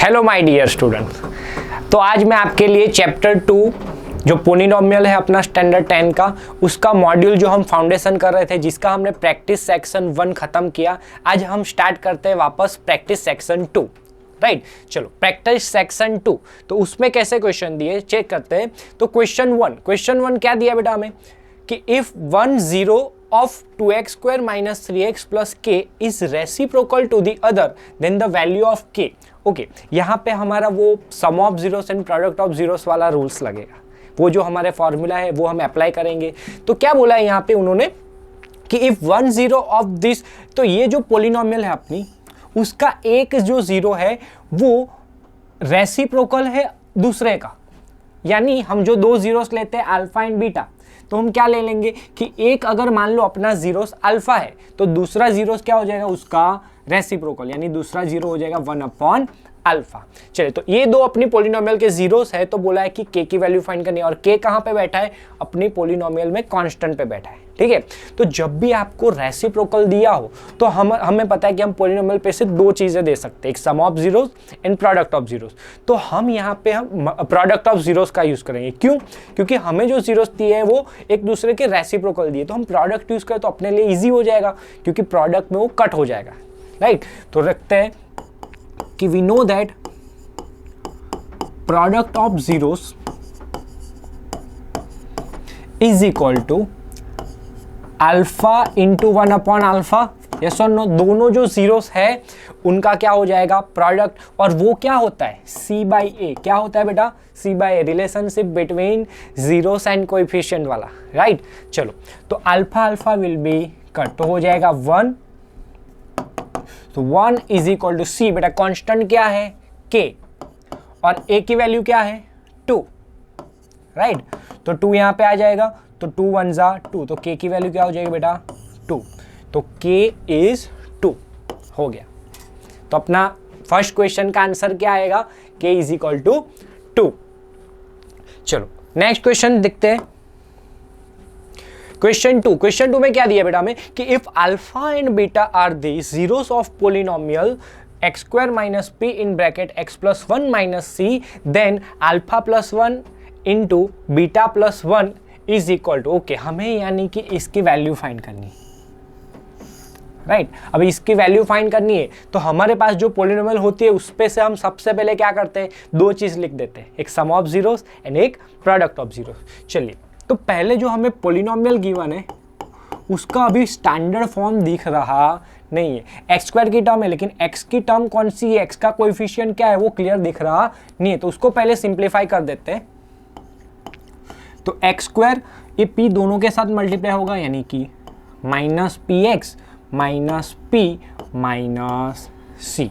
Hello my dear students. तो आज मैं आपके लिए चैप्टर 2 जो पोलिनोमियल है अपना स्टैंडर्ड 10 का, उसका मॉड्यूल जो हम फाउंडेशन कर रहे थे, जिसका हमने प्रैक्टिस सेक्शन 1 खत्म किया, आज हम स्टार्ट करते हैं वापस प्रैक्टिस सेक्शन 2। राइट, चलो प्रैक्टिस सेक्शन 2। तो उसमें कैसे क्वेश्चन दिए चेक करते हैं। तो क्वेश्चन 1 क्या दिया बेटा हमें कि if 1 0 of 2x square minus 3x plus k is reciprocal to the other then the value of k। Okay, यहाँ पे हमारा वो sum of zeros and product of zeros वाला रूल्स लगेगा। वो जो हमारे फॉर्मूला है वो हम अप्लाई करेंगे। तो क्या बोला है यहाँ पे उन्होंने कि इफ 1 0 ऑफ दिस, तो ये जो पोलिनोमियल है अपनी, उसका एक जो जीरो है वो रेसिप्रोकल है दूसरे का। यानी हम जो दो जीरोस लेते हैं अल्फा एंड बीटा, तो हम क्या ले लेंगे कि एक अगर मान लो अपना जीरोस अल्फा है तो दूसरा जीरोस क्या हो जाएगा उसका रेसिप्रोकल, यानी दूसरा जीरो हो जाएगा 1 अपॉन अल्फा। चलिए, तो ये दो अपनी पोलिनोमियल के जीरोस है, तो बोला है कि के की वैल्यू फाइंड करनी है। और के कहाँ पे बैठा है? अपनी पोलिनोमियल में कांस्टेंट पे बैठा है। ठीक है, तो जब भी आपको रेसिप्रोकल दिया हो तो हमें पता है कि हम पोलिनोमियल पे से दो चीजें दे सकते हैं, एक sum of zeros and product of zeros. तो हम यहाँ पे हम प्रोडक्ट ऑफ जीरोस का यूज करेंगे। क्यों? क्योंकि हमें जो जीरोस दिए हैं वो एक दूसरे के रेसिप्रोकल दिए, तो हम प्रोडक्ट यूज करें तो अपने लिए ईजी हो जाएगा, क्योंकि प्रोडक्ट में वो कट हो जाएगा। राइट, तो रखते हैं कि we know that product of zeros is equal to alpha into 1 upon alpha. Yes और नो? दोनों जो जीरोस है उनका क्या हो जाएगा प्रोडक्ट, और वो क्या होता है सी बाई ए। क्या होता है बेटा? C by a, relationship between zeros and coefficient वाला। राइट, चलो, तो alpha alpha will be cut, तो हो जाएगा 1। तो 1 इज इक्वल टू सी, बेटा कांस्टेंट क्या है के, और ए की वैल्यू क्या है 2। राइट, तो 2 यहां पे आ जाएगा, तो 2 1 जा 2, तो k की वैल्यू क्या हो जाएगी बेटा 2। तो k इज 2 हो गया। तो अपना फर्स्ट क्वेश्चन का आंसर क्या आएगा? k is equal to 2। चलो नेक्स्ट क्वेश्चन देखते हैं। क्वेश्चन 2 में क्या दिया बेटा हमें कि if alpha and beta are the zeros of polynomial x square minus p in bracket x plus 1 minus c, then alpha plus 1 into beta plus 1 is equal to. Okay, हमें यानी कि इसकी वैल्यू फाइंड करनी है। Right, अब इसकी value find करनी है तो हमारे पास जो पोलिनोमियल होती है उस पे से हम सबसे पहले क्या करते हैं, दो चीज लिख देते हैं, एक सम ऑफ जीरोस एंड एक प्रोडक्ट ऑफ जीरोस। चलिए, तो पहले जो हमें पोलिनोमियल गिवन है उसका अभी स्टैंडर्ड फॉर्म दिख रहा नहीं है। एक्स स्क्वायर की टर्म है, लेकिन एक्स की टर्म कौन सी है, एक्स का कोएफिशिएंट क्या है वो क्लियर दिख रहा नहीं है। तो उसको पहले सिंप्लीफाई कर देते हैं। तो एक्स स्क्वायर ये p दोनों के साथ मल्टीप्लाई होगा, यानी कि minus p x minus p minus c.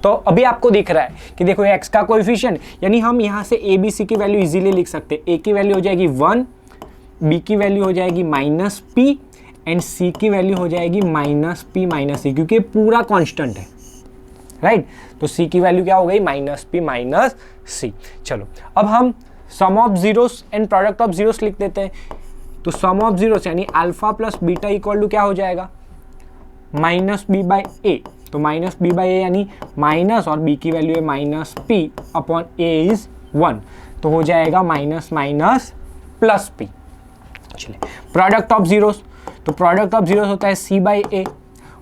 तो अभी आपको दिख रहा है कि देखो x का कोएफिशिएंट, यानी हम यहाँ से a b c की वैल्यू इजीली लिख सकते हैं। a की वैल्यू हो जाएगी 1, b की वैल्यू हो जाएगी माइनस p एंड c की वैल्यू हो जाएगी माइनस p माइनस c, क्योंकि पूरा कांस्टेंट है। राइट, तो c की वैल्यू क्या हो गई माइनस p माइनस c। चलो, अब हम sum of zeros and product of zeros लिख देते हैं। तो सम ऑफ जीरोस यानी alpha plus beta equal to क्या हो जाएगा माइनस बी बाई ए। तो माइनस बी बाई ए यानी माइनस, और बी की वैल्यू है minus p upon a is 1, तो हो जाएगा माइनस माइनस प्लस पी। चलिए, प्रोडक्ट ऑफ जीरोस, तो प्रोडक्ट ऑफ जीरोस होता है c by a.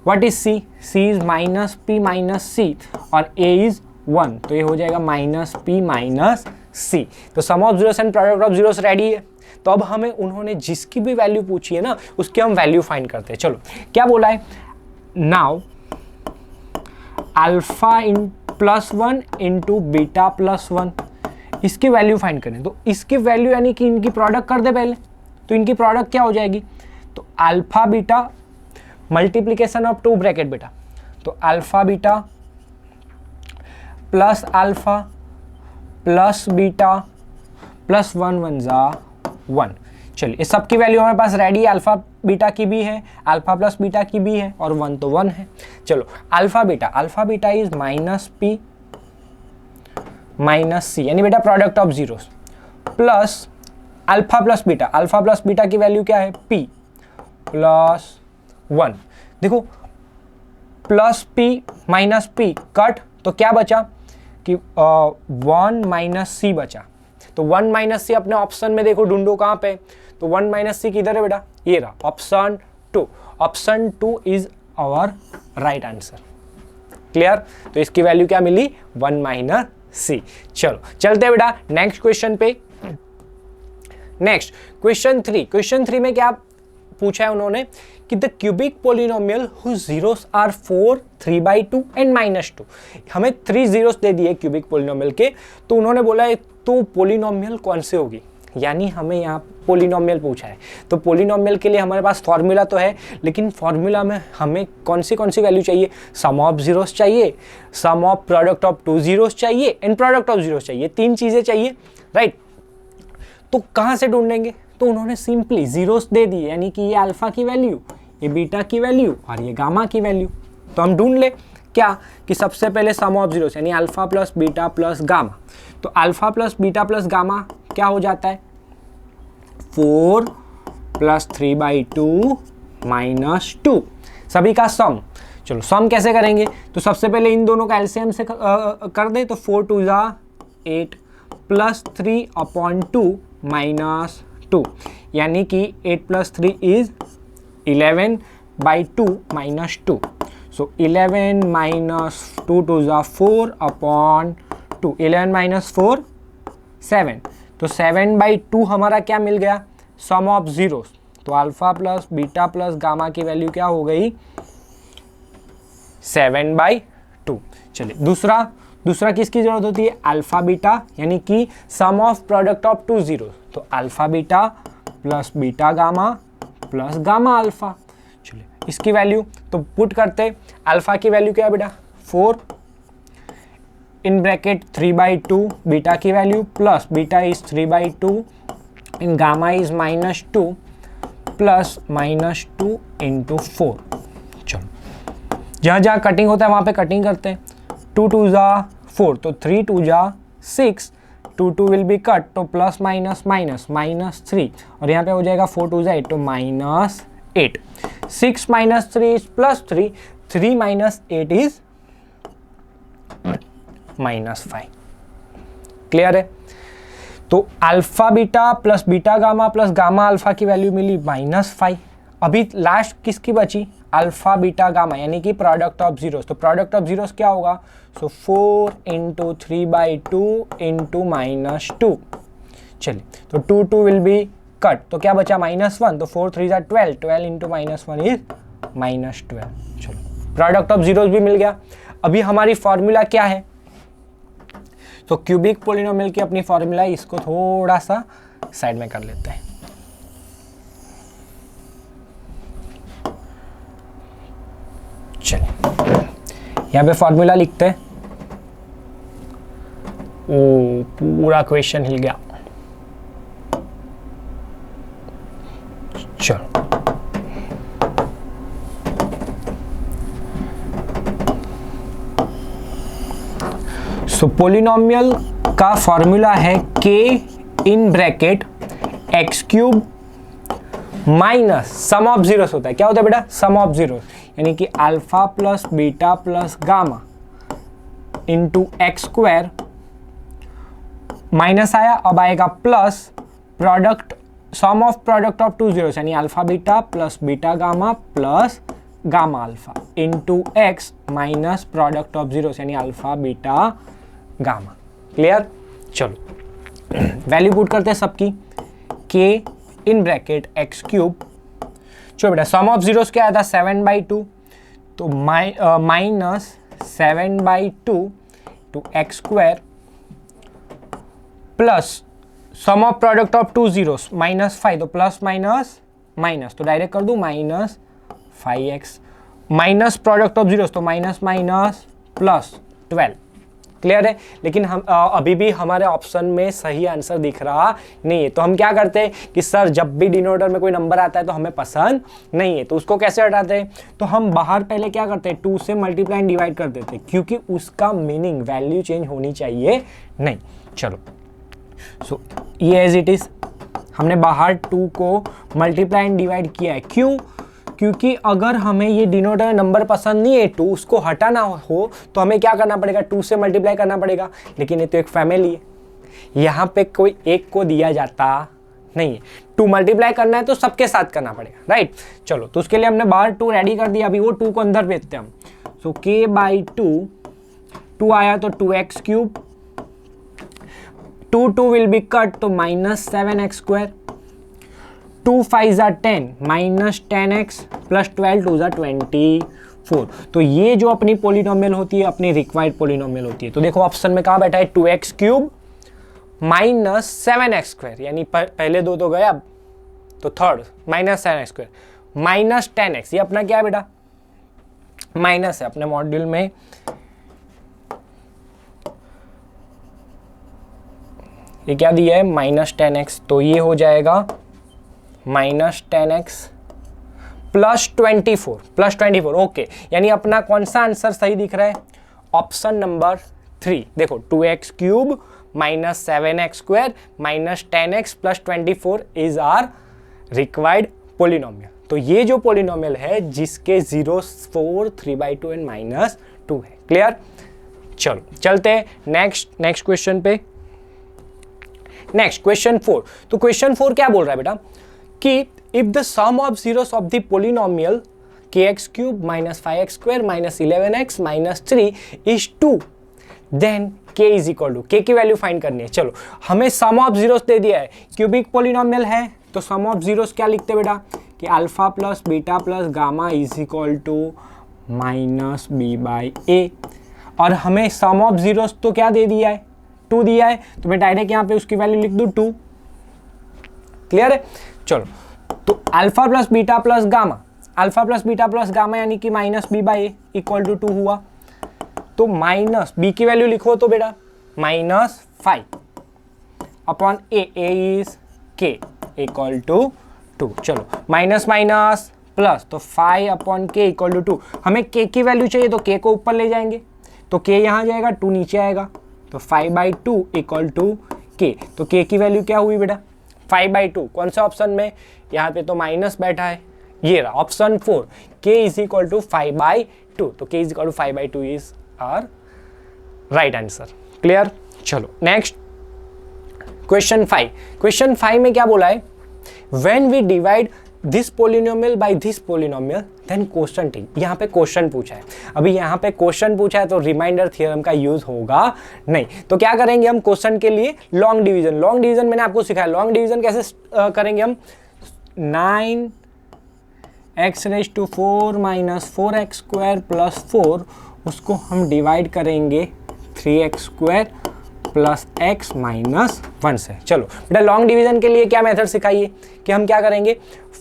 What is c? C is minus p minus c, और ए इज 1, तो ये हो जाएगा माइनस पी माइनस सी। तो sum of zeros and product of zeros ready है। तो अब हमें उन्होंने जिसकी भी वैल्यू पूछी है ना उसकी हम वैल्यू फाइंड करते हैं। चलो, क्या बोला है? Now alpha in plus 1 into beta plus 1, इसकी वैल्यू फाइंड करें। तो इसकी वैल्यू यानी कि इनकी प्रोडक्ट कर दे पहले, तो इनकी प्रोडक्ट क्या हो जाएगी? तो alpha beta multiplication of 2 bracket बेटा, तो alpha beta plus alpha plus beta plus 1 1 जा 1। चलिए, इस सब की वैल्यू हमारे पास रेडी है। अल्फा बीटा की भी है, अल्फा प्लस बीटा की भी है, और 1 तो 1 है। चलो, alpha beta is minus p minus c, यानी बेटा product of zeros, plus alpha plus beta की वैल्यू क्या है p प्लस 1। देखो, plus p minus p cut, तो क्या बचा कि 1 माइनस सी बचा, तो 1 माइनस सी अपने ऑप्शन में देखो ढूंढो कहाँ पे, तो 1 माइनस सी किधर है बेटा, ये रहा option 2, option 2 is our right answer. Clear, तो इसकी वैल्यू क्या मिली, 1 माइनस सी। चलो चलते हैं बेटा नेक्स्ट क्वेश्चन पे। नेक्स्ट क्वेश्चन 3, क्वेश्चन 3 में क्या पूछा है उन्होंने कि the cubic polynomial whose zeros are 4, 3/2 and -2। हमें 3 जीरोस दे दिए क्यूबिक पोलिनोमियल के, तो उन्होंने बोला है तो पोलिनोमियल कौन से होगी, यानी हमें यहाँ पोलिनोमियल पूछा है। तो पोलिनोमियल के लिए हमारे पास फॉर्मूला तो है, लेकिन फॉर्मूला में हमें कौन सी वैल्यू चाहिए, सम ऑफ जीरोस चाहिए, सम ऑफ प्रोडक्ट ऑफ 2 जीरोस चाहिए एंड प्रोडक्ट ऑफ जीरोस चाहिए, 3 चीजें चाहिए, राइट। तो कहाँ से ढूंढेंगे, तो उन्होंने सिंपली जीरोस दे दिए, यानी कि ये अल्फा की वैल्यू, ये बीटा की वैल्यू और ये गामा की वैल्यू। तो हम ढूंढ ले क्या कि सबसे पहले सम ऑफ जीरोस यानी alpha plus beta plus gamma. तो alpha plus beta plus gamma क्या हो जाता है, 4 प्लस 3/2 माइनस 2, सभी का सम। चलो सम कैसे करेंगे, तो सबसे पहले इन दोनों का एलसीएम से कर दे, तो 4 2 जा 8 प्लस 3/2 माइनस 2, यानी कि 8 plus 3 is 11/2 minus 2। So 11 minus 2 2 जा 4/2, 11 माइनस 4 7, तो 7/2 हमारा क्या मिल गया, सम ऑफ जीरोस। तो alpha plus beta plus gamma की वैल्यू क्या हो गई, 7/2। चलिए दूसरा किसकी जरूरत होती है, अल्फा बीटा, यानी कि सम ऑफ प्रोडक्ट ऑफ 2 जीरोस। तो alpha beta plus beta gamma plus gamma alpha. चलिए इसकी वैल्यू तो पुट करते, अल्फा की वैल्यू क्या है बेटा 4 इन ब्रैकेट 3/2, बीटा की value plus beta is 3/2 in gamma is -2 plus -2 into 4। चलो जहाँ कटिंग होता है वहाँ पे कटिंग करते हैं, 2 2 जा 4, तो 3 2 जा 6, 2 2 विल बी कट, तो प्लस माइनस माइनस -3, और यहाँ पे हो जाएगा 4 2 जा 8, तो -8, 6 - 3 इज +3, 3 - 8 इज -5। क्लियर है, तो alpha beta plus beta gamma plus gamma alpha की वैल्यू मिली -5। अभी लास्ट किसकी बची, अल्फा बीटा गामा, यानी कि प्रोडक्ट ऑफ जीरोस। तो प्रोडक्ट ऑफ जीरोस क्या होगा, सो 4 इंटू 3/2 इंटू -2। चलिए तो 2 2 विल बी कट, तो क्या बचा -1, तो 4 3 जा 12, 12 इंटू -1 इज -12। चलो प्रोडक्ट ऑफ जीरोस भी मिल गया। अभी हमारी फॉर्मूला क्या है, तो क्यूबिक पोलिनोमियल की अपनी फॉर्मूला, इसको थोड़ा सा साइड में कर लेते हैं। चलिए यहाँ पे फॉर्मूला लिखते हैं, ओ पूरा क्वेश्चन हिल गया। चलो सो पोलिनोमियल का फॉर्मूला है k in bracket x³ minus sum of zeros होता है, क्या होता है बेटा, सम ऑफ जीरोस, यानी कि alpha plus beta plus gamma into x², minus आया, अब आएगा plus product, sum of product of 2 zeros, यानी alpha beta plus beta gamma plus gamma alpha into x minus product of zeros, यानी alpha beta gamma. Clear, चलो value put करते हैं सबकी, k in bracket x³। चलो बेटा सम of zeros क्या आया था 7/2, तो minus 7/2 to x² plus sum of product of 2 zeros -5, तो प्लस माइनस माइनस, तो डायरेक्ट कर दूं -5x minus product of zeros, तो माइनस माइनस प्लस 12। क्लियर है, लेकिन हम अभी भी हमारे ऑप्शन में सही आंसर दिख रहा नहीं है, तो हम क्या करते हैं कि सर जब भी डिनोमिनेटर में कोई नंबर आता है तो हमें पसंद नहीं है, तो उसको कैसे हटाते हैं, तो हम बाहर पहले क्या करते हैं 2 से मल्टीप्लाई एंड डिवाइड कर देते हैं, क्योंकि उसका मीनिंग वैल्यू चेंज होनी चाहिए नहीं। चलो सो ये एज इट इज, हमने बाहर 2 को मल्टीप्लाई एंड डिवाइड किया है, क्यों, क्योंकि अगर हमें ये डिनोमिनेटर नंबर पसंद नहीं है 2, उसको हटाना हो तो हमें क्या करना पड़ेगा, 2 से मल्टीप्लाई करना पड़ेगा। लेकिन ये तो एक फैमिली है, यहाँ पे कोई एक को दिया जाता नहीं है, 2 मल्टीप्लाई करना है तो सबके साथ करना पड़ेगा, राइट। चलो तो उसके लिए हमने बाहर 2 रेडी कर दिया, अभी वो 2 को अंदर भेजते हैं हम। सो k/2, 2 आया तो 2x cube, 2 will be cut तो -7x², 2 5 ज़ा 10 -10x प्लस 12 2 ज़ा 24। तो ये जो अपनी पोलिनोमियल होती है, अपनी रिक्वायर्ड पोलिनोमियल होती है। तो देखो ऑप्शन में कहाँ बैठा है, 2x क्यूब -7x², यानी पहले 2 तो गए, अब तो थर्ड -7x² -10x। ये अपना क्या है बेटा, माइनस है, अपने मॉड्यूल में ये क्या दिया है, -10x। तो ये हो जाएगा -10x प्लस 24 ओके। यानी अपना कौन सा आंसर सही दिख रहा है, ऑप्शन नंबर 3। देखो 2x cube -7x² -10x plus 24 is our required polynomial. तो ये जो पोलिनोमियल है जिसके 0, 4, 3/2 एंड -2 है। क्लियर। चलो चलते हैं नेक्स्ट क्वेश्चन पे। Next question 4। तो क्वेश्चन 4 क्या बोल रहा है बेटा कि if the sum of zeros of the polynomial kx³ -5x² -11x -3 is 2, then k is equal to, k की वैल्यू फाइंड करनी है। चलो हमें सम ऑफ जीरोस दे दिया है, क्यूबिक पोलिनोमियल है तो सम ऑफ जीरोस क्या लिखते बेटा कि alpha plus beta plus gamma is equal to -b/a। और हमें सम ऑफ जीरोस तो क्या दे दिया है, 2 दिया है, तो मैं डायरेक्ट यहाँ पे उसकी वैल्यू लिख दूँ 2। क्लियर है। चलो तो alpha plus beta plus gamma यानी कि -b/a इक्वल टू 2 हुआ। तो माइनस b की वैल्यू लिखो तो बेटा -5 upon a is k equal to 2। चलो माइनस माइनस प्लस, तो 5 अपॉन k इक्वल टू 2। हमें k की वैल्यू चाहिए तो k को ऊपर ले जाएंगे, तो k यहाँ जाएगा, 2 नीचे आएगा, तो 5/2 इक्वल टू k। तो k की वैल्यू क्या हुई बेटा 5/2। कौन सा ऑप्शन में, यहाँ पे तो माइनस बैठा है, ये रहा option 4, k is equal to 5/2। तो k is equal to 5/2 is our right answer. Clear. चलो नेक्स्ट क्वेश्चन 5। क्वेश्चन 5 में क्या बोला है, when we divide this polynomial by this polynomial then quotient टी। यहाँ पे क्वेश्चन पूछा है, अभी यहाँ पे क्वेश्चन पूछा है तो रिमाइंडर थ्योरम का यूज होगा नहीं। तो क्या करेंगे हम क्वेश्चन के लिए, लॉन्ग डिवीजन मैंने आपको सिखाया। लॉन्ग डिवीजन कैसे करेंगे हम, 9x⁴ -4x² प्लस 4, उसको हम डिवाइड करेंगे 3x² प्लस x -1 से। चलो बेटा लॉन्ग डिवीजन के लिए क्या मेथड सिखाइए कि हम क्या करेंगे,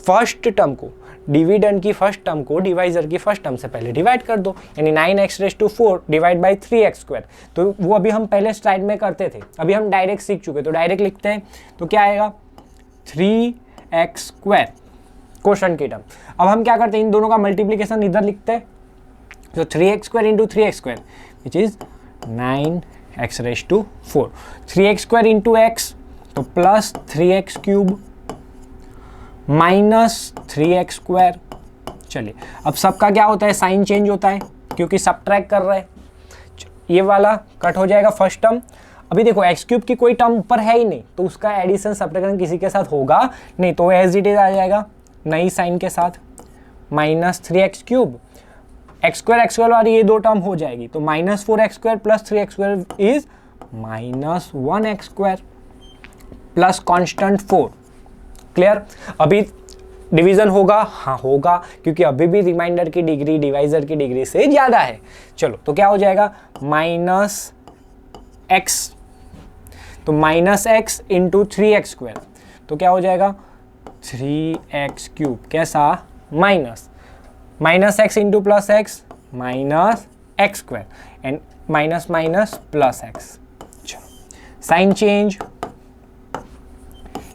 फर्स्ट टर्म को, डिविडेंड की फर्स्ट टर्म को डिवाइजर की फर्स्ट टर्म से पहले डिवाइड कर दो, यानी 9x⁴ डिवाइड बाई 3x²। तो वो अभी हम पहले स्लाइड में करते थे, अभी हम डायरेक्ट सीख चुके, तो डायरेक्ट लिखते हैं। तो क्या आएगा 3x² क्वोशंट की टर्म। अब हम क्या करते हैं, इन दोनों का मल्टीप्लीकेशन इधर लिखते हैं, तो 3x² into 3x² which is 9x⁴, 3x² into x तो प्लस 3x³ माइनस 3x²। चलिए अब सबका क्या होता है, साइन चेंज होता है क्योंकि सब्ट्रैक्ट कर रहे हैं। ये वाला कट हो जाएगा फर्स्ट टर्म। अभी देखो x³ की कोई टर्म ऊपर है ही नहीं, तो उसका एडिशन सब्ट्रैक्शन किसी के साथ होगा नहीं, तो एज इट इज आ जाएगा नई साइन के साथ, माइनस 3x³ x² वाली ये 2 टर्म हो जाएगी, तो -4x² plus 3x² is -1x² plus constant 4। Clear. अभी डिवीजन होगा, हाँ होगा, क्योंकि अभी भी रिमाइंडर की डिग्री डिवाइजर की डिग्री से ज्यादा है। चलो तो क्या हो जाएगा -x, तो -x इंटू 3x², तो क्या हो जाएगा 3x³ कैसा, minus x into plus x minus x² and minus minus plus x। चलो साइन चेंज,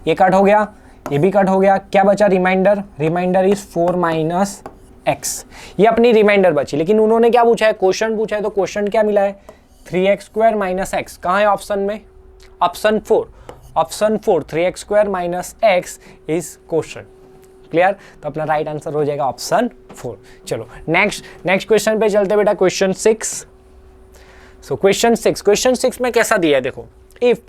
ये कट हो गया, ये भी कट हो गया, क्या बचा reminder, reminder is 4 minus x। ये अपनी रिमाइंडर बची, लेकिन उन्होंने क्या पूछा है, क्वोशंट पूछा है, तो क्वोशंट क्या मिला है 3x² माइनस x। कहाँ है ऑप्शन में, option 4 3x² minus x is quotient. Clear? तो अपना राइट आंसर हो जाएगा ऑप्शन 4। चलो नेक्स्ट क्वेश्चन पे चलते बेटा, क्वेश्चन 6। सो क्वेश्चन 6 में कैसा दिया है देखो, if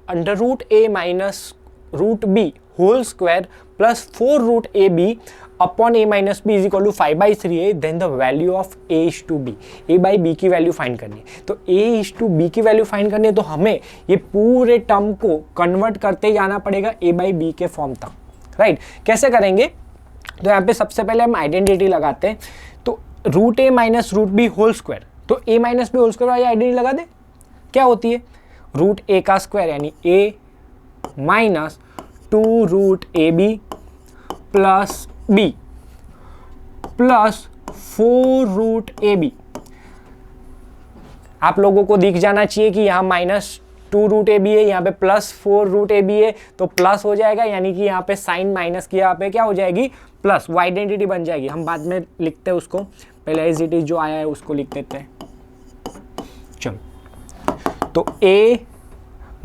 under root A minus root B whole square plus 4 root A B upon A minus B is equal to 5/3a, then the value of a is to B. a by B की value find करनी है, तो a is to B की value find करनी है, तो हमें ये पूरे टर्म को कन्वर्ट करते जाना पड़ेगा a बाई बी के फॉर्म तक, राइट? कैसे करेंगे? तो यहाँ पे सबसे पहले हम आइडेंटिटी लगाते हैं, तो रूट ए minus root B whole square, तो a minus b whole square वाली आइडेंटिटी लगा दे, क्या होती है? रूट ए का स्क्वायर यानी a minus 2 root A B plus B plus 4 root A B. आप लोगों को दिख जाना चाहिए कि यहाँ -2 रूट ए बी है, यहाँ पे +4 रूट ए बी है, तो प्लस हो जाएगा, यानी कि यहाँ पे साइन माइनस की यहाँ पे क्या हो जाएगी? प्लस। वो आइडेंटिटी बन जाएगी, हम बाद में लिखते हैं उसको, पहले एज इट इज जो आया है उसको लिख देते हैं। चलो, तो a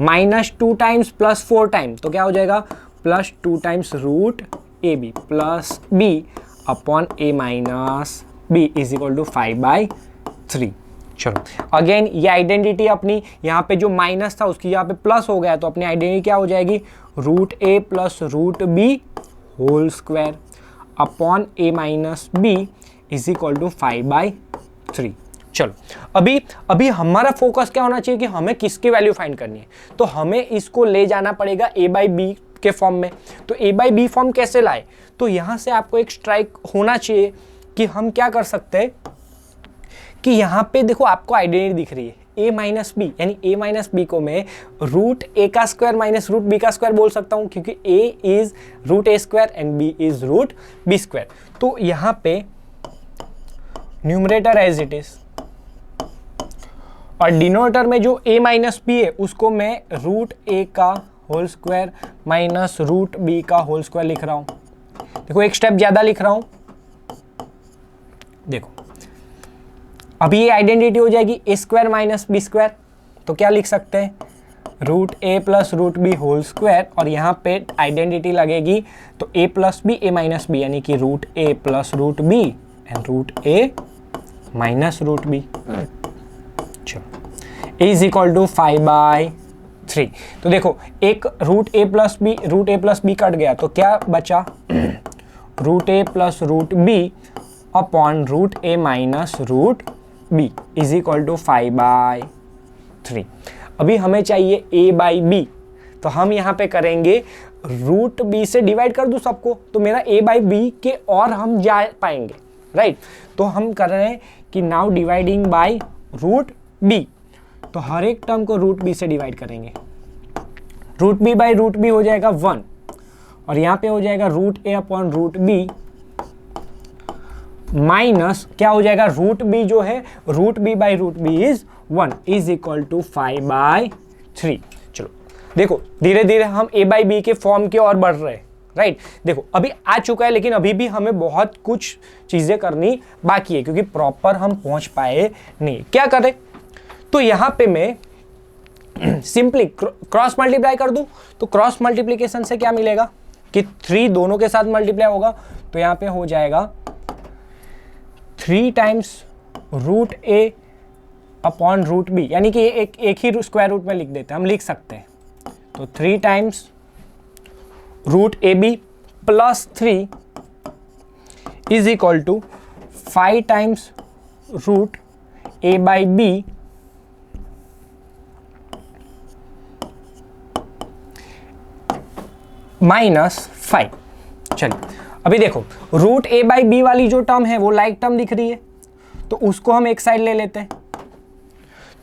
-2 टाइम्स प्लस 4 टाइम, तो क्या हो जाएगा? +2 times root A B plus B upon a minus B is equal to 5/3। चलो अगेन ये आइडेंटिटी अपनी यहाँ पे जो माइनस था उसकी यहाँ पे प्लस हो गया, तो अपनी आइडेंटिटी क्या हो जाएगी? Root A plus root B whole square upon a minus B is equal to 5/3। चलो अभी हमारा फोकस क्या होना चाहिए कि हमें किसकी वैल्यू फाइंड करनी है, तो हमें इसको ले जाना पड़ेगा a बाई बी के फॉर्म में। तो a बाई बी फॉर्म कैसे लाए? तो यहाँ से आपको एक स्ट्राइक होना चाहिए कि हम क्या कर सकते हैं कि यहाँ पे देखो आपको आइडेंटिटी दिख रही है a माइनस बी, यानी a माइनस बी को मैं रूट ए का स्क्वायर माइनस रूट बी का स्क्वायर बोल सकता हूँ, क्योंकि a is root A square and b is root B square. तो यहाँ पे न्यूमरेटर एज इट इज और डिनोमिनेटर में जो a माइनस बी है उसको मैं रूट ए का whole square minus root B का होल स्क्वायर लिख रहा हूँ। देखो एक स्टेप ज्यादा लिख रहा हूं, देखो अभी ये आइडेंटिटी हो जाएगी a square minus b square, तो क्या लिख सकते हैं? रूट ए plus root B whole square, और यहाँ पे आइडेंटिटी लगेगी तो a plus b a minus B, यानी कि root A plus root b and root A minus root b. चलो इज इक्वल टू 5/3। तो देखो एक रूट ए प्लस बी कट गया, तो क्या बचा? Root A plus root b upon root A minus root B is equal to 5/3। अभी हमें चाहिए a बाई बी, तो हम यहाँ पे करेंगे रूट बी से डिवाइड कर दूँ सबको, तो मेरा a बाई बी के और हम जा पाएंगे, राइट? तो हम कर रहे हैं कि now dividing by root B, तो हर एक टर्म को रूट बी से डिवाइड करेंगे। Root B by root B हो जाएगा 1, और यहाँ पे हो जाएगा root A upon root B minus क्या हो जाएगा? रूट बी जो है root B by root B is 1 is equal to 5/3। चलो देखो धीरे धीरे हम a बाई बी के फॉर्म की ओर बढ़ रहे हैं, राइट? देखो अभी आ चुका है, लेकिन अभी भी हमें बहुत कुछ चीजें करनी बाकी है, क्योंकि प्रॉपर हम पहुंच पाए नहीं। क्या करें? तो यहाँ पे मैं सिंपली क्रॉस मल्टीप्लाई कर दूं, तो क्रॉस मल्टीप्लीकेशन से क्या मिलेगा कि 3 दोनों के साथ मल्टीप्लाई होगा, तो यहाँ पे हो जाएगा 3 times root A upon root B, यानी कि एक ही स्क्वायर रूट में लिख देते हैं, हम लिख सकते हैं। तो 3 times root A B plus 3 is equal to 5 times root A by B -5। चलिए अभी देखो रूट ए बाई बी वाली जो टर्म है वो लाइक टर्म दिख रही है, तो उसको हम एक साइड ले लेते हैं।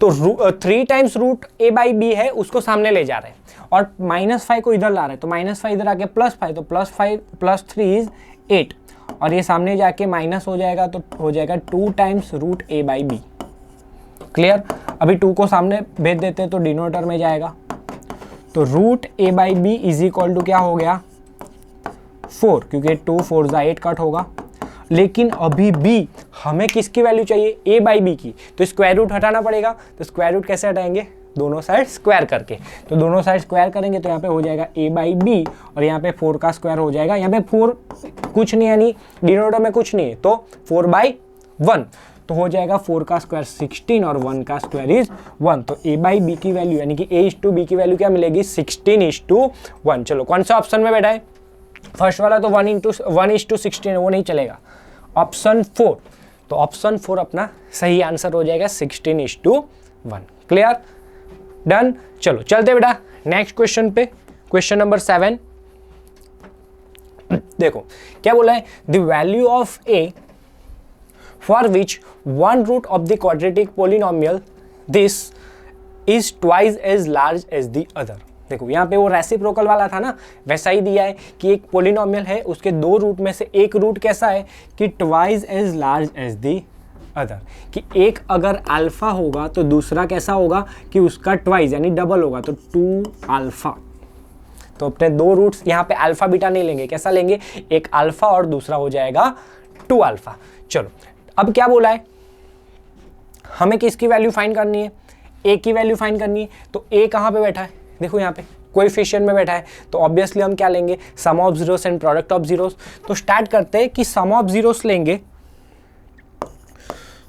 तो 3 times root A by B है, उसको सामने ले जा रहे हैं, और -5 को इधर ला रहे हैं, तो -5 इधर आके +5, तो +5 + 3 इज 8, और ये सामने जाके माइनस हो जाएगा, तो हो जाएगा 2 times root A by B. Clear? अभी 2 को सामने भेज देते हैं तो डिनोमिनेटर में जाएगा, तो root A by B is equal to क्या हो गया? 4, क्योंकि 2 4 8 कट होगा। लेकिन अभी भी हमें किसकी वैल्यू चाहिए? a बाई बी की, तो स्क्वायर रूट हटाना पड़ेगा। तो स्क्वायर रूट कैसे हटाएंगे? दोनों साइड स्क्वायर करके। तो दोनों साइड स्क्वायर करेंगे तो यहाँ पे हो जाएगा a बाई बी, और यहाँ पे 4 का स्क्वायर हो जाएगा। यहाँ पे 4 कुछ नहीं, यानी डिनोमिनेटर में कुछ नहीं है, तो 4/1, तो हो जाएगा 4 का स्क्वायर 16 और 1 का स्क्वायर इज 1। तो a बाई बी की वैल्यू यानी कि a/b की वैल्यू क्या मिलेगी, 16:1। चलो कौन सा ऑप्शन में बैठा है, फर्स्ट वाला तो 1:16 है, वो नहीं चलेगा, ऑप्शन 4। तो ऑप्शन 4 अपना सही आंसर हो जाएगा 16:1। Clear, done. चलो चलते बेटा नेक्स्ट क्वेश्चन पे, क्वेश्चन नंबर 7। देखो क्या बोला है, the value of a for which one root of the quadratic polynomial this is twice as large as the other. देखो यहाँ पे वो रेसिप्रोकल वाला था ना, वैसा ही दिया है कि एक पोलिनोमियल है, उसके 2 रूट में से एक रूट कैसा है कि twice as large as the other, कि एक अगर अल्फा होगा तो दूसरा कैसा होगा कि उसका ट्वाइस यानी डबल होगा, तो 2 अल्फा। तो अपने 2 रूट्स यहाँ पे अल्फा बीटा नहीं लेंगे, कैसा लेंगे, एक अल्फा और दूसरा हो जाएगा 2 अल्फा। चलो अब क्या बोला है, हमें किसकी वैल्यू फाइंड करनी है, ए की वैल्यू फाइंड करनी है। तो ए कहाँ पे बैठा है, देखो यहाँ पे कोएफिशिएंट में बैठा है, तो ऑब्वियसली हम क्या लेंगे, sum of zeros and product of zeros. तो स्टार्ट करते हैं कि सम ऑफ जीरोस लेंगे।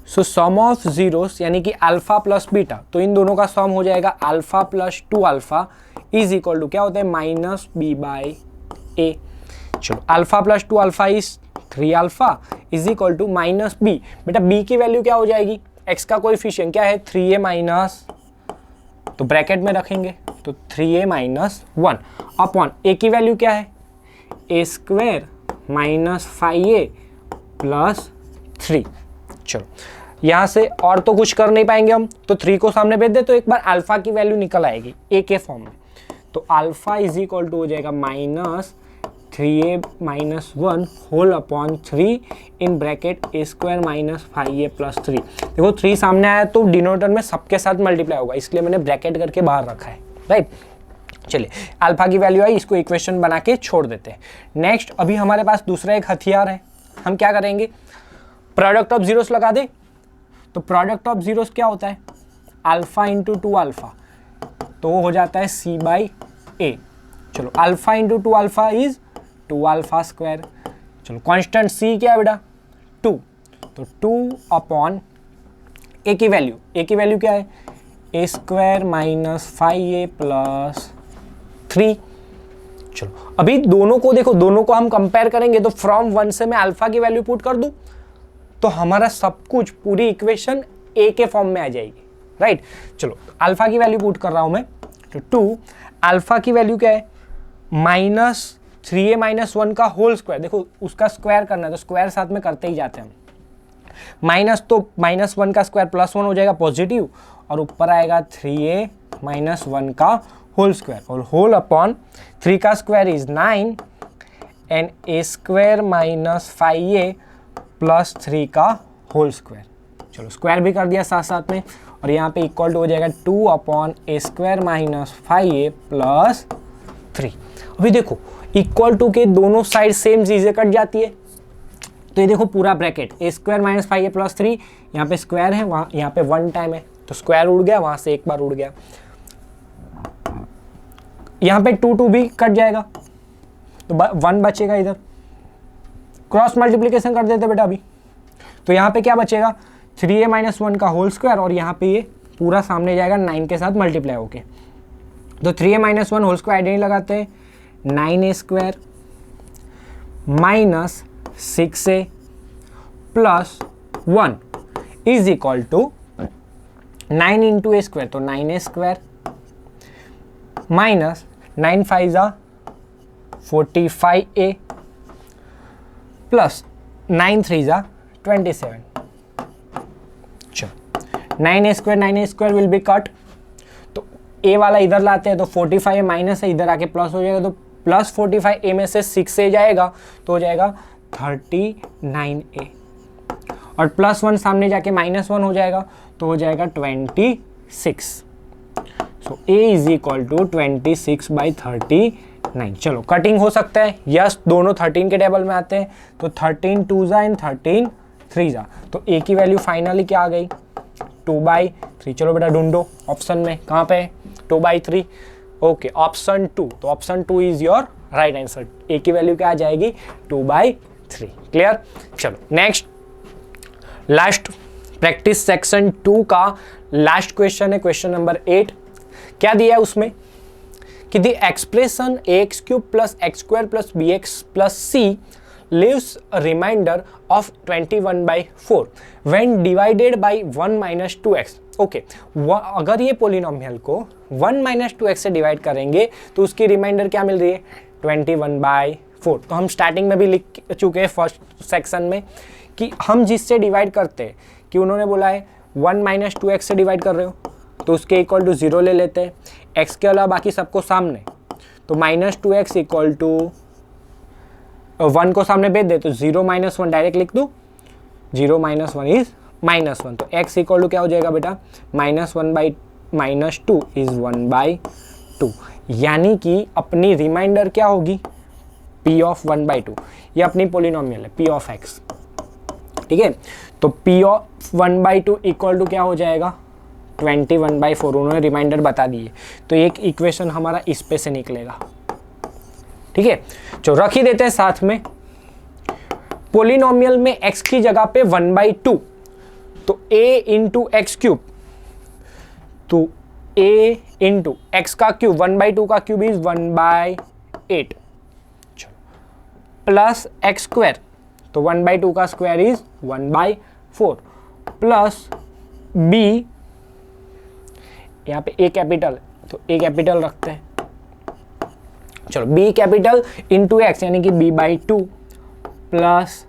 सो सम ऑफ जीरोस यानी कि अल्फा प्लस बीटा, तो इन दोनों का सम हो जाएगा alpha plus 2 alpha is equal to क्या होता है, माइनस बी बाई ए। चलो alpha plus 2 alpha is 3 alpha is equal to minus B. बेटा बी की वैल्यू क्या हो जाएगी, एक्स का कोएफिशिएंट क्या है 3a माइनस, तो ब्रैकेट में रखेंगे तो 3a माइनस 1 अपॉन ए की वैल्यू क्या है a square minus 5a plus 3। चलो यहाँ से और तो कुछ कर नहीं पाएंगे हम, तो 3 को सामने भेज दे तो एक बार अल्फा की वैल्यू निकल आएगी a के फॉर्म में। तो अल्फा इज इक्वल टू हो जाएगा minus 3a minus 1 whole upon 3 in bracket a square minus 5a plus 3। देखो 3 सामने आया तो डिनोमिनेटर में सबके साथ मल्टीप्लाई होगा, इसलिए मैंने ब्रैकेट करके बाहर रखा है, राइट। चलिए अल्फा की वैल्यू आई, इसको इक्वेशन बना के छोड़ देते हैं। नेक्स्ट अभी हमारे पास दूसरा एक हथियार है, हम क्या करेंगे, प्रोडक्ट ऑफ जीरोस लगा दे। तो प्रोडक्ट ऑफ जीरोस क्या होता है, अल्फा इंटू 2 अल्फा, तो वो हो जाता है c बाई ए। चलो alpha into 2 alpha is 2 alpha square. चलो कांस्टेंट c क्या है बेटा 2, तो 2 अपॉन ए की वैल्यू क्या है a square minus 5a plus 3। चलो अभी दोनों को देखो, दोनों को हम कंपेयर करेंगे तो फ्रॉम 1 से मैं अल्फा की वैल्यू पुट कर दूं तो हमारा सब कुछ पूरी इक्वेशन a के फॉर्म में आ जाएगी, राइट। चलो अल्फा की वैल्यू पुट कर रहा हूं मैं, तो 2 अल्फा की वैल्यू क्या है माइनस 3a माइनस 1 का होल स्क्वायर। देखो उसका स्क्वायर करना है तो स्क्वायर साथ में करते ही जाते हैं हम, माइनस तो माइनस 1 का स्क्वायर प्लस 1 हो जाएगा पॉजिटिव, और ऊपर आएगा 3a माइनस 1 का होल स्क्वायर, और होल अपॉन 3 का square is 9 and a square minus 5a plus 3 का होल स्क्वायर। चलो स्क्वायर भी कर दिया साथ साथ में, और यहाँ पे इक्वल टू हो जाएगा 2 upon a square minus 5a plus 3। अभी देखो इक्वल टू के दोनों साइड सेम चीजें कट जाती है, तो ये देखो पूरा bracket a square minus 5a plus 3, यहाँ पे स्क्वायर है, वहाँ यहाँ पे 1 टाइम है तो स्क्वायर उड़ गया, वहाँ से एक बार उड़ गया, यहाँ पे 2 भी कट जाएगा तो 1 बचेगा, इधर क्रॉस मल्टीप्लिकेशन कर देते बेटा अभी। तो यहाँ पे क्या बचेगा 3a माइनस 1 का होल स्क्वायर, और यहाँ पे ये पूरा सामने जाएगा 9 के साथ मल्टीप्लाई होके, तो 3a माइनस 1 होल स्क्वायर नहीं लगाते हैं, 9a square minus 6a plus 1 is equal to 9 into A square, तो 9a स्क्वायर माइनस 9 5 जा 45a प्लस 9 3 जा 27। चलो 9a square will be cut, तो a वाला इधर लाते हैं तो 45 माइनस है, इधर आके प्लस हो जाएगा, तो प्लस 45 a में से 6a जाएगा तो हो जाएगा 39a, और प्लस 1 सामने जाके माइनस 1 हो जाएगा तो हो जाएगा 26। सो a इज इक्वल टू 26/39। चलो कटिंग हो सकता है, यस दोनों 13 के टेबल में आते हैं, तो 13 2 जा एंड 13 3 जा, तो a की वैल्यू फाइनली क्या आ गई 2/3। चलो बेटा ढूंढो ऑप्शन में, कहाँ पे है 2/3। Okay, option 2। तो option 2 is your right answer. A की वैल्यू क्या आ जाएगी 2/3। क्लियर। चलो नेक्स्ट, लास्ट प्रैक्टिस सेक्शन 2 का लास्ट क्वेश्चन है, क्वेश्चन नंबर 8। क्या दिया है उसमें कि the expression ax³ + x² + bx + c leaves a remainder of 21/4 when divided by 1 - 2x। Okay, अगर ये पोलिनोमियल को 1 - 2x से डिवाइड करेंगे तो उसकी रिमाइंडर क्या मिल रही है 21/4। तो हम स्टार्टिंग में भी लिख चुके हैं फर्स्ट सेक्शन में कि हम जिससे डिवाइड करते हैं, कि उन्होंने बोला है 1 - 2x से डिवाइड कर रहे हो तो उसके इक्वल टू 0 ले लेते हैं, x के अलावा बाकी सबको सामने, तो -2x इक्वल टू 1 को सामने भेज दे तो 0 - 1 डायरेक्ट लिख दूँ, 0 - 1 इज -1। तो x इक्वल टू क्या हो जाएगा बेटा -1/-2 इज 1/2। यानी कि अपनी रिमाइंडर क्या होगी p ऑफ 1/2। ये अपनी पोलिनोमियल है p ऑफ x, ठीक है। तो p ऑफ 1/2 इक्वल टू क्या हो जाएगा 21/4। उन्होंने रिमाइंडर बता दिए, तो एक इक्वेशन हमारा इस पे से निकलेगा, ठीक है। जो रख ही देते हैं साथ में, पोलिनोमियल में x की जगह पे 1/2, तो a इंटू x³, तो a इंटू x का क्यूब 1/2 का क्यूब इज 1/8 प्लस x², तो 1/2 का स्क्वायर इज 1/4 प्लस b, यहाँ पे a कैपिटल तो a कैपिटल रखते हैं, चलो b कैपिटल इंटू x यानी कि b/2 प्लस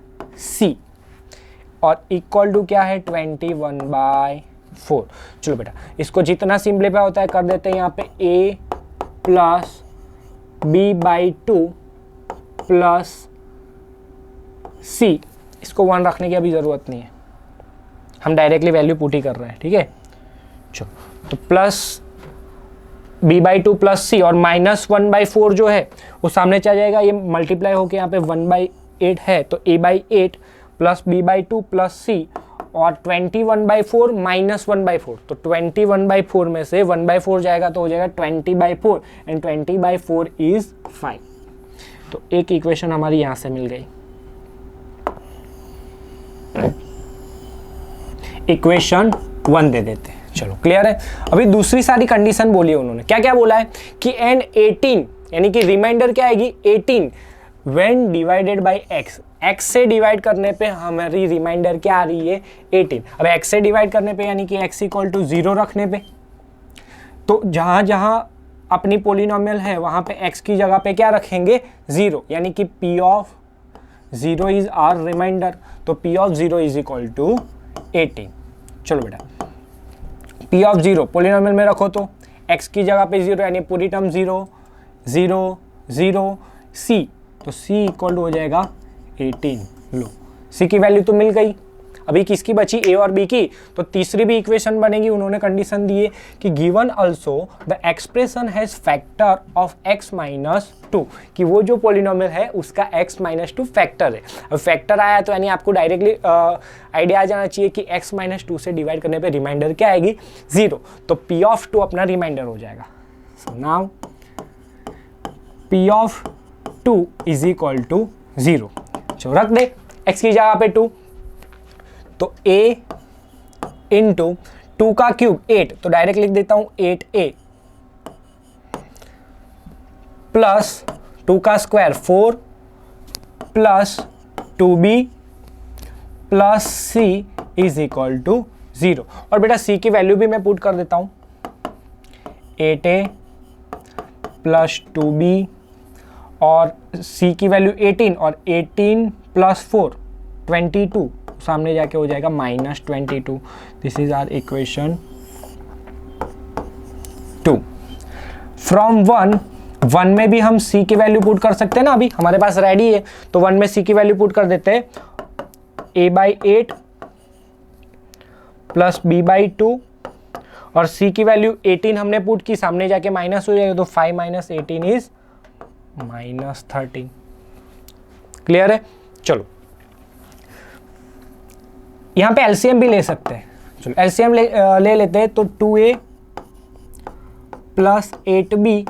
c और इक्वल टू क्या है 21/4। चलो बेटा इसको जितना सिंपलीफाई होता है कर देते हैं, यहाँ पे a plus b/2 plus c, इसको 1 रखने की अभी ज़रूरत नहीं है, हम डायरेक्टली वैल्यू पुट ही कर रहे हैं, ठीक है। चलो तो प्लस b/2 प्लस c और -1/4 जो है वो सामने चला जाएगा, ये मल्टीप्लाई होके यहाँ पे 1/8 है, तो a/8 plus b/2 plus c और 21/4 -1/4, तो 21/4 में से 1/4 जाएगा तो हो जाएगा 20/4 एंड 20/4 इज 5। तो एक इक्वेशन हमारी यहाँ से मिल गई, इक्वेशन 1 दे देते हैं। चलो क्लियर है। अभी दूसरी सारी कंडीशन बोली है उन्होंने, क्या क्या बोला है कि एंड 18 यानी कि रिमाइंडर क्या आएगी 18 when divided by x, x से डिवाइड करने पे हमारी रिमाइंडर क्या आ रही है 18। अब x से डिवाइड करने पे यानी कि x इक्वल टू 0 रखने पे, तो जहां जहां अपनी पोलिनोमियल है वहां पे x की जगह पे क्या रखेंगे 0, यानी कि p of 0 is our reminder, तो p of 0 is equal to 18। चलो बेटा p ऑफ 0 पोलिनोमियल में रखो तो x की जगह पे 0 यानी पूरी टर्म 0 0 0 c, तो c इक्वल टू हो जाएगा 18। लो c की वैल्यू तो मिल गई, अभी किसकी बची a और b की, तो तीसरी भी इक्वेशन बनेगी। उन्होंने कंडीशन दी है कि given also the expression has factor of x - 2, कि वो जो पोलिनोमियल है उसका x - 2 फैक्टर है। अब फैक्टर आया तो यानी आपको डायरेक्टली आइडिया आ जाना चाहिए कि x - 2 से डिवाइड करने पे रिमाइंडर क्या आएगी 0, तो p ऑफ 2 अपना रिमाइंडर हो जाएगा। So now p of 2 is equal to 0। चलो रख दे x की जगह पे 2, तो a इंटू 2 का क्यूब 8, तो डायरेक्ट लिख देता हूं 8a प्लस 2 का square 4 plus 2b plus c is equal to 0। और बेटा c की वैल्यू भी मैं पुट कर देता हूं 8a प्लस 2b और c की वैल्यू 18 और 18 प्लस 4 22, सामने जाके हो जाएगा -22। This is our equation 2। From 1 में भी हम c की वैल्यू पुट कर सकते हैं ना, अभी हमारे पास रेडी है, तो 1 में c की वैल्यू पुट कर देते हैं a/8 प्लस b/2 और c की वैल्यू 18 हमने पुट की, सामने जाके माइनस हो जाएगा, तो 5 - 18 इज -13। क्लियर है। चलो यहाँ पे एलसीएम भी ले सकते हैं, चलो एलसीएम ले लेते हैं, तो 2a प्लस 8b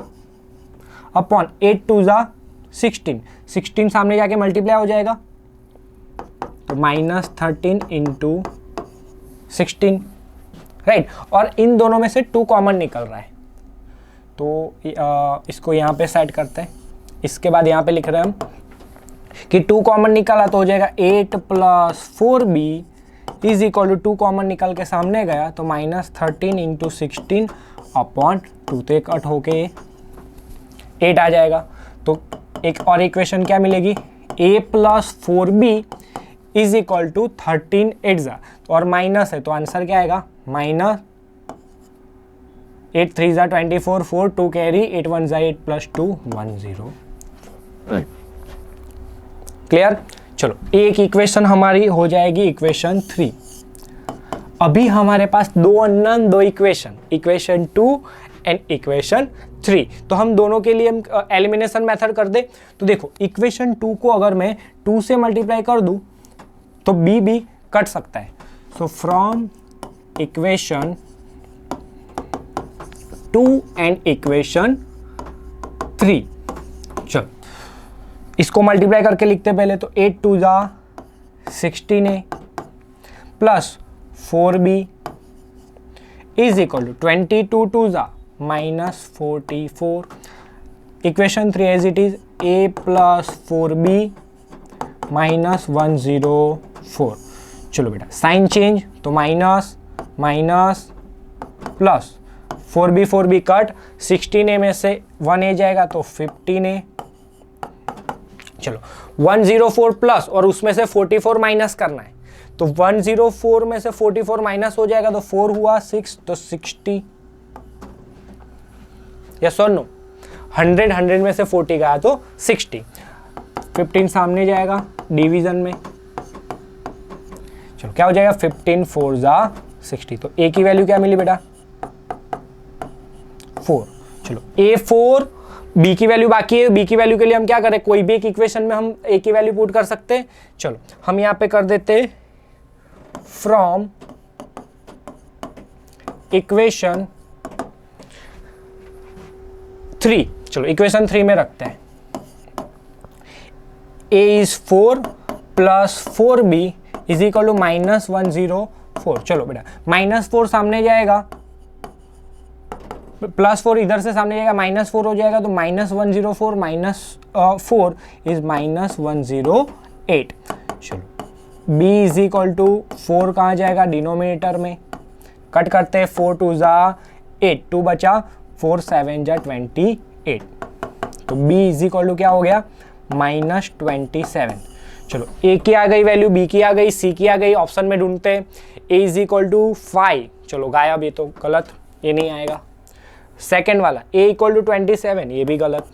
अपॉन 8 2 जा 16, 16 सामने जाके मल्टीप्लाई हो जाएगा, तो -13 इंटू 16, राइट। और इन दोनों में से 2 कॉमन निकल रहा है, तो इसको यहाँ पे सेट करते हैं। इसके बाद यहाँ पे लिख रहे हैं हम कि 2 कॉमन निकला तो हो जाएगा 8 plus 4b is equal to 2 common निकल के सामने गया तो -13 इंटू 16 अपॉन 2 तो कट होके 8 आ जाएगा। तो एक और इक्वेशन क्या मिलेगी, a plus 4b is equal to 13 8 जा, और माइनस है तो आंसर क्या आएगा, माइनस 8 3 जा 24 4 2 कैरी 8 1 जा 8 प्लस 2 1 0। क्लियर। चलो एक इक्वेशन हमारी हो जाएगी इक्वेशन 3। अभी हमारे पास 2 unknown 2 equation, equation 2 and equation 3। तो हम दोनों के लिए हम एलिमिनेशन मेथड कर दे। तो देखो इक्वेशन 2 को अगर मैं 2 से मल्टीप्लाई कर दूं तो b भी कट सकता है। So from equation 2 and equation 3, चलो इसको मल्टीप्लाई करके लिखते पहले, तो 8 2 जा 16a plus 4b is equal to 22 2 जा -44। Equation 3 as it is a plus 4b -104। चलो बेटा साइन चेंज, तो minus minus plus 4b cut, 16a में से 1a जाएगा तो 15a। चलो 104 प्लस और उसमें से 44 माइनस करना है, तो 104 में से 44 माइनस हो जाएगा तो 4 हुआ 6 तो 60। यस और नो, 100 में से 40 गया तो 60, 15 सामने जाएगा डिवीजन में। चलो क्या हो जाएगा, 15 4 जा 60, तो a की वैल्यू क्या मिली बेटा, 4। चलो a4, b की वैल्यू बाकी है, b की वैल्यू के लिए हम क्या करें, कोई भी एक इक्वेशन में हम a की वैल्यू पुट कर सकते हैं। चलो हम यहां पे कर देते फ्रॉम इक्वेशन 3। चलो इक्वेशन 3 में रखते हैं, a is 4 plus 4b is equal to -104। चलो बेटा -4 सामने जाएगा, +4 इधर से सामने जाएगा, -4 हो जाएगा, तो -104 -4 इज -108। चलो b इज इक्वल टू 4 कहाँ जाएगा, डिनोमिनेटर में, कट करते हैं, 4 2 जा 8, 2 बचा, 4 7 जा 28, तो b इज इक्वल टू क्या हो गया, -27। चलो a की आ गई वैल्यू, b की आ गई, c की आ गई, ऑप्शन में ढूंढते हैं। a इज इक्वल टू 5, चलो गायब, ये तो गलत, ये नहीं आएगा। सेकेंड वाला a इक्वल टू 27, ये भी गलत।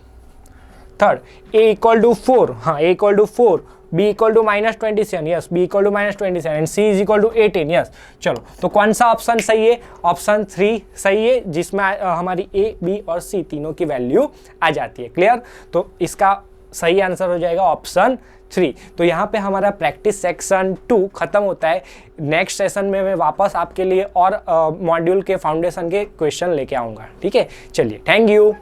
थर्ड a इक्वल टू 4, हाँ a equal to 4, b equal to -27, yes b equal to -27 and c is equal to 18, yes. चलो तो कौन सा ऑप्शन सही है, ऑप्शन 3 सही है, जिसमें हमारी a b और c तीनों की वैल्यू आ जाती है। क्लियर। तो इसका सही आंसर हो जाएगा ऑप्शन 3। तो यहाँ पे हमारा प्रैक्टिस सेक्शन 2 खत्म होता है। नेक्स्ट सेशन में मैं वापस आपके लिए और मॉड्यूल के फाउंडेशन के क्वेश्चन लेके आऊँगा। ठीक है, चलिए, थैंक यू।